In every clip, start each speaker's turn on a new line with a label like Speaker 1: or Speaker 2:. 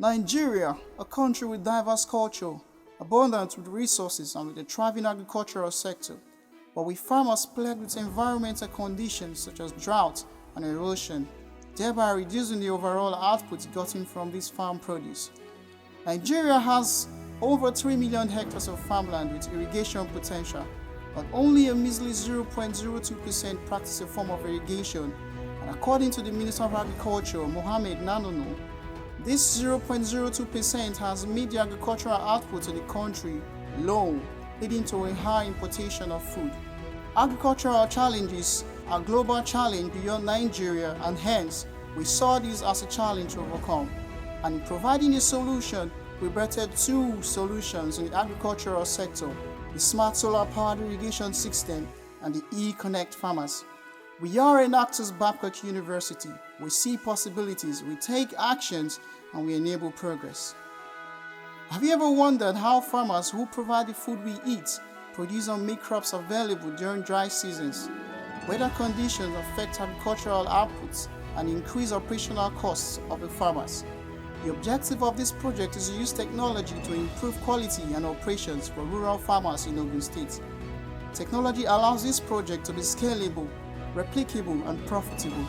Speaker 1: Nigeria, a country with diverse culture, abundant with resources and with a thriving agricultural sector, but with farmers plagued with environmental conditions such as drought and erosion, thereby reducing the overall output gotten from this farm produce. Nigeria has over 3 million hectares of farmland with irrigation potential, but only a measly 0.02% practice a form of irrigation, and according to the Minister of Agriculture, Mohammed Nanono, this 0.02% has made the agricultural output in the country low, leading to a high importation of food. Agricultural challenges are a global challenge beyond Nigeria, and hence, we saw this as a challenge to overcome. And in providing a solution, we bettered two solutions in the agricultural sector: the smart solar-powered irrigation system and the e-Connect farmers. We are Enactus Babcock University. We see possibilities, we take actions, and we enable progress. Have you ever wondered how farmers who provide the food we eat produce and make crops available during dry seasons? Weather conditions affect agricultural outputs and increase operational costs of the farmers. The objective of this project is to use technology to improve quality and operations for rural farmers in Ogun State. Technology allows this project to be scalable, replicable, and profitable.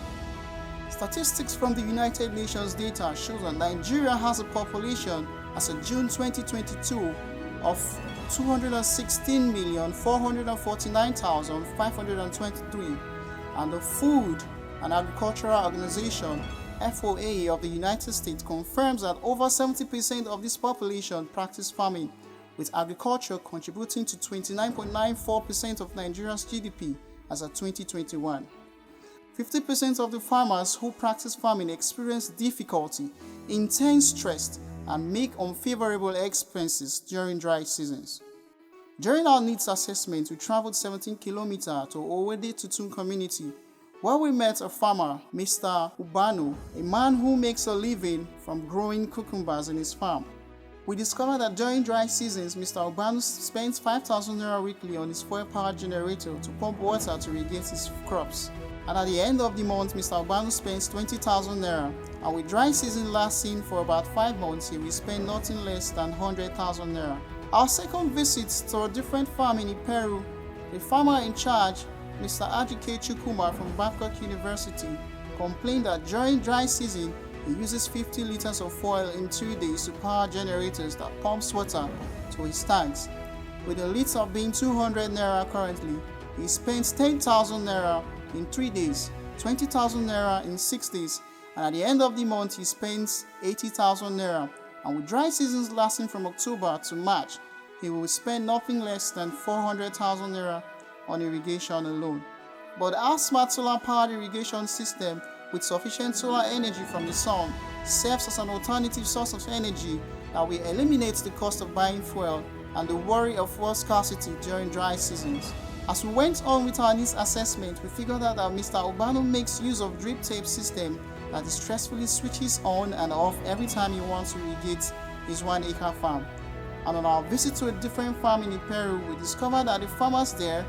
Speaker 1: Statistics from the United Nations data show that Nigeria has a population as of June 2022 of 216,449,523, and the Food and Agricultural Organization (FOA) of the United States confirms that over 70% of this population practice farming, with agriculture contributing to 29.94% of Nigeria's GDP as of 2021. 50% of the farmers who practice farming experience difficulty, intense stress, and make unfavorable expenses during dry seasons. During our needs assessment, we traveled 17 kilometers to Owede Tutun community, where we met a farmer, Mr. Ubanu, a man who makes a living from growing cucumbers in his farm. We discovered that during dry seasons, Mr. Ubanu spends 5,000 naira weekly on his fuel-powered generator to pump water to irrigate his crops. And at the end of the month, Mr. Ubanu spends 20,000 naira. And with dry season lasting for about 5 months, he will spend nothing less than 100,000 naira. Our second visit to a different farm in Peru, the farmer in charge, Mr. Ajike Chukwuma from Babcock University, complained that during dry season, he uses 50 liters of oil in 2 days to power generators that pumps water to his tanks. With a liter being 200 naira currently, he spends 10,000 naira in 3 days, 20,000 naira in 6 days, and at the end of the month he spends 80,000 naira. And with dry seasons lasting from October to March, he will spend nothing less than 400,000 naira on irrigation alone. But our smart solar-powered irrigation system with sufficient solar energy from the sun serves as an alternative source of energy that will eliminate the cost of buying fuel and the worry of fuel scarcity during dry seasons. As we went on with our needs assessment, we figured out that Mr. Ubano makes use of drip tape system that distressfully switches on and off every time he wants to irrigate his 1-acre farm. And on our visit to a different farm in Peru, we discovered that the farmers there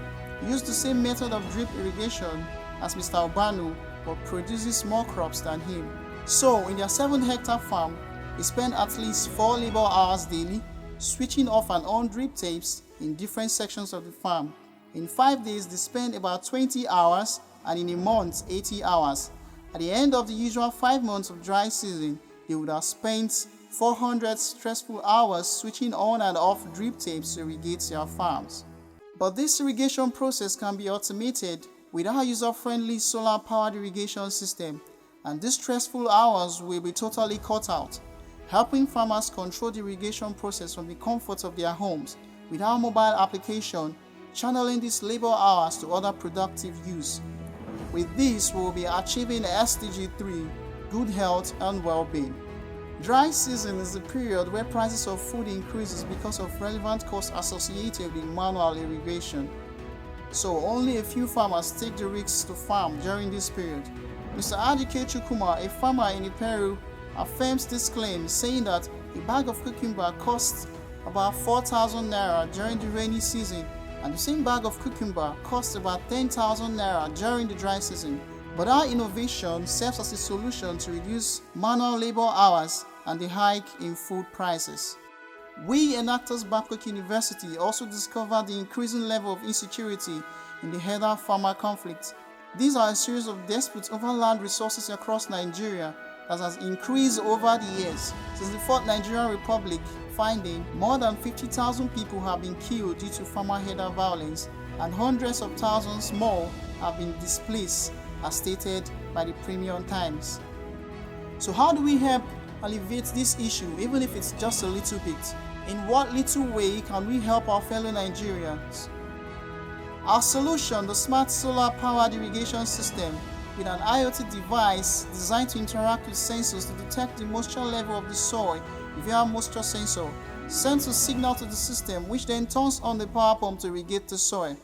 Speaker 1: use the same method of drip irrigation as Mr. Ubano, but produces more crops than him. So, in their 7-hectare farm, they spend at least 4 labor hours daily switching off and on drip tapes in different sections of the farm. In 5 days, they spend about 20 hours, and in a month, 80 hours. At the end of the usual 5 months of dry season, they would have spent 400 stressful hours switching on and off drip tapes to irrigate their farms. But this irrigation process can be automated with our user-friendly solar-powered irrigation system, and these stressful hours will be totally cut out, helping farmers control the irrigation process from the comfort of their homes with our mobile application, channeling these labor hours to other productive use. With this, we will be achieving SDG 3, good health and well-being. Dry season is the period where prices of food increases because of relevant costs associated with manual irrigation. So only a few farmers take the risks to farm during this period. Mr. Ajike Chukwuma, a farmer in Peru, affirms this claim, saying that a bag of cucumber costs about 4,000 naira during the rainy season, and the same bag of cucumber costs about 10,000 naira during the dry season. But our innovation serves as a solution to reduce manual labor hours and the hike in food prices. We, Enactus Babcock University, also discovered the increasing level of insecurity in the herder-farmer conflict. These are a series of disputes over land resources across Nigeria that has increased over the years. Since the Fourth Nigerian Republic, finding more than 50,000 people have been killed due to farmer-herder violence, and hundreds of thousands more have been displaced, as stated by the Premium Times. So how do we help alleviate this issue, even if it's just a little bit? In what little way can we help our fellow Nigerians? Our solution, the smart solar-powered irrigation system, with an IoT device designed to interact with sensors to detect the moisture level of the soil via moisture sensor, sends a signal to the system, which then turns on the power pump to irrigate the soil.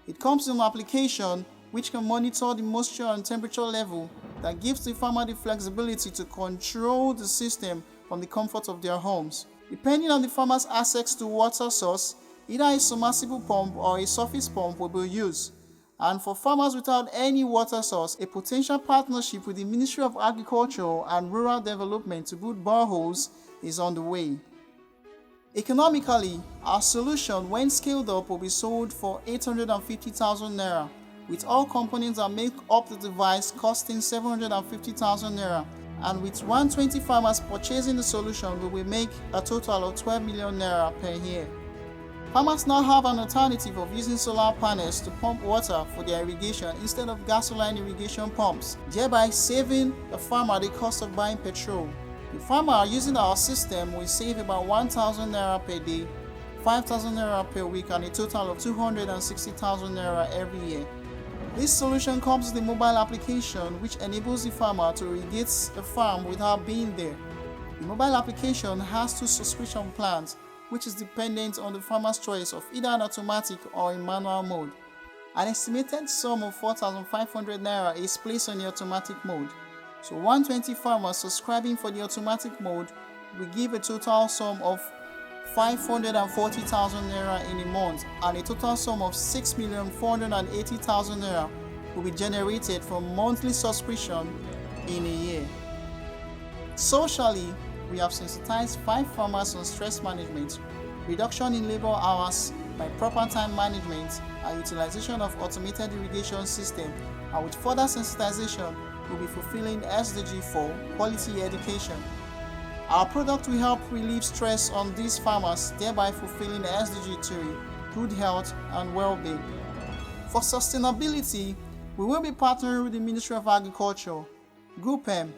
Speaker 1: It comes in an application which can monitor the moisture and temperature level that gives the farmer the flexibility to control the system from the comfort of their homes. Depending on the farmer's access to water source, either a submersible pump or a surface pump will be used. And for farmers without any water source, a potential partnership with the Ministry of Agriculture and Rural Development to build boreholes is on the way. Economically, our solution, when scaled up, will be sold for 850,000 naira, with all components that make up the device costing 750,000 naira. And with 120 farmers purchasing the solution, we will make a total of 12 million naira per year. Farmers now have an alternative of using solar panels to pump water for their irrigation instead of gasoline irrigation pumps, thereby saving the farmer the cost of buying petrol. The farmer using our system will save about 1,000 naira per day, 5,000 naira per week, and a total of 260,000 naira every year. This solution comes with a mobile application which enables the farmer to irrigate the farm without being there. The mobile application has two subscription plans, which is dependent on the farmer's choice of either an automatic or in manual mode. An estimated sum of 4,500 naira is placed on the automatic mode. So 120 farmers subscribing for the automatic mode will give a total sum of 540,000 naira in a month, and a total sum of 6,480,000 naira will be generated from monthly subscription in a year. Socially, we have sensitized 5 farmers on stress management, reduction in labor hours by proper time management, and utilization of automated irrigation system, and with further sensitization, we'll be fulfilling SDG 4, quality education. Our product will help relieve stress on these farmers, thereby fulfilling SDG 3, good health and well-being. For sustainability, we will be partnering with the Ministry of Agriculture, GUPEM,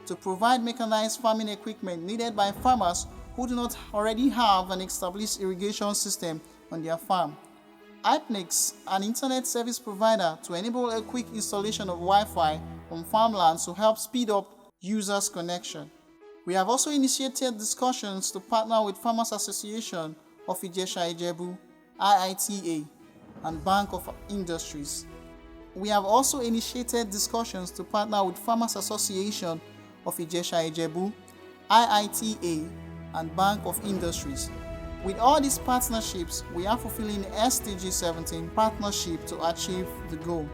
Speaker 1: to provide mechanized farming equipment needed by farmers who do not already have an established irrigation system on their farm. Enactus, an internet service provider, to enable a quick installation of Wi-Fi on farmlands to help speed up users' connection. We have also initiated discussions to partner with Farmers Association of Ijesha-Ijebu, IITA, and Bank of Industries. We have also initiated discussions to partner with Farmers Association of Ijesha-Ijebu, IITA, and Bank of Industries. With all these partnerships, we are fulfilling SDG 17 partnership to achieve the goal.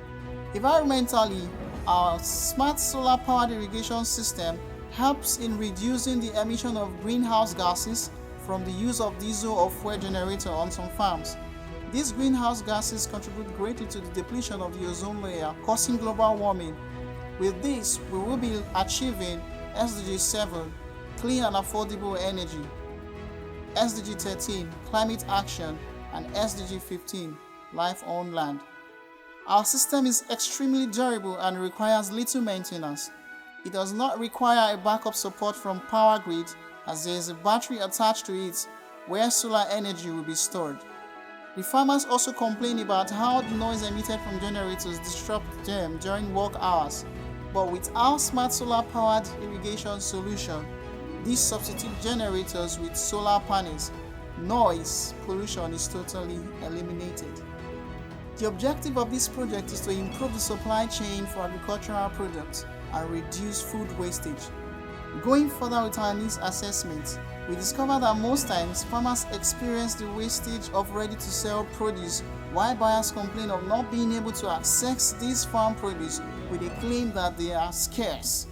Speaker 1: Environmentally, our smart solar-powered irrigation system helps in reducing the emission of greenhouse gases from the use of diesel or fuel generator on some farms. These greenhouse gases contribute greatly to the depletion of the ozone layer, causing global warming. With this, we will be achieving SDG 7, clean and affordable energy, SDG 13, climate action, and SDG 15, life on land. Our system is extremely durable and requires little maintenance. It does not require a backup support from power grid, as there is a battery attached to it where solar energy will be stored. The farmers also complain about how the noise emitted from generators disrupt them during work hours. But with our smart solar-powered irrigation solution, these substitute generators with solar panels, noise pollution is totally eliminated. The objective of this project is to improve the supply chain for agricultural products and reduce food wastage. Going further with our needs assessment, we discovered that most times farmers experience the wastage of ready-to-sell produce, while buyers complain of not being able to access these farm produce with a claim that they are scarce.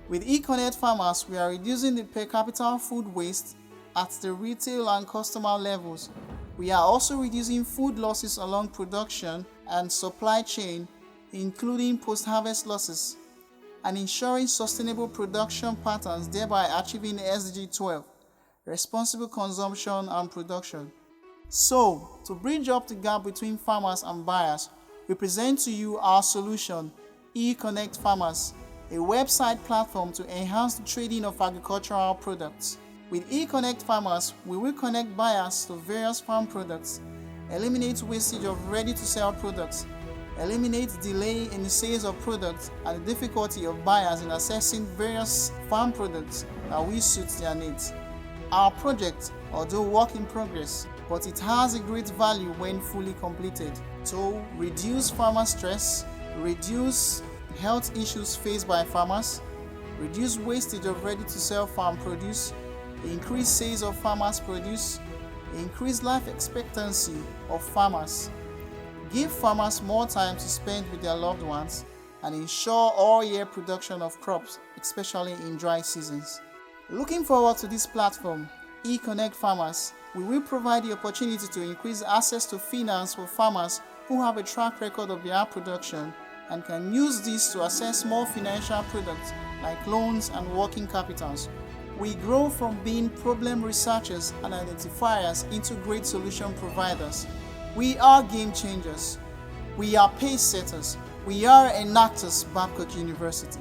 Speaker 1: With eConnect Farmers, we are reducing the per capita food waste at the retail and customer levels. We are also reducing food losses along production and supply chain, including post-harvest losses, and ensuring sustainable production patterns, thereby achieving SDG 12, responsible consumption and production. So, to bridge up the gap between farmers and buyers, we present to you our solution, eConnect Farmers, a website platform to enhance the trading of agricultural products. With eConnect Farmers, we will connect buyers to various farm products, eliminate wastage of ready-to-sell products, eliminate delay in the sales of products, and the difficulty of buyers in accessing various farm products that will suit their needs. Our project, although work in progress, but it has a great value when fully completed to reduce farmer stress, reduce health issues faced by farmers, reduce wastage of ready-to-sell farm produce, increase sales of farmers' produce, increase life expectancy of farmers, give farmers more time to spend with their loved ones, and ensure all-year production of crops, especially in dry seasons. Looking forward to this platform, eConnect Farmers, we will provide the opportunity to increase access to finance for farmers who have a track record of their production and can use this to access more financial products like loans and working capitals. We grow from being problem researchers and identifiers into great solution providers. We are game changers. We are pace setters. We are Enactus, Babcock University.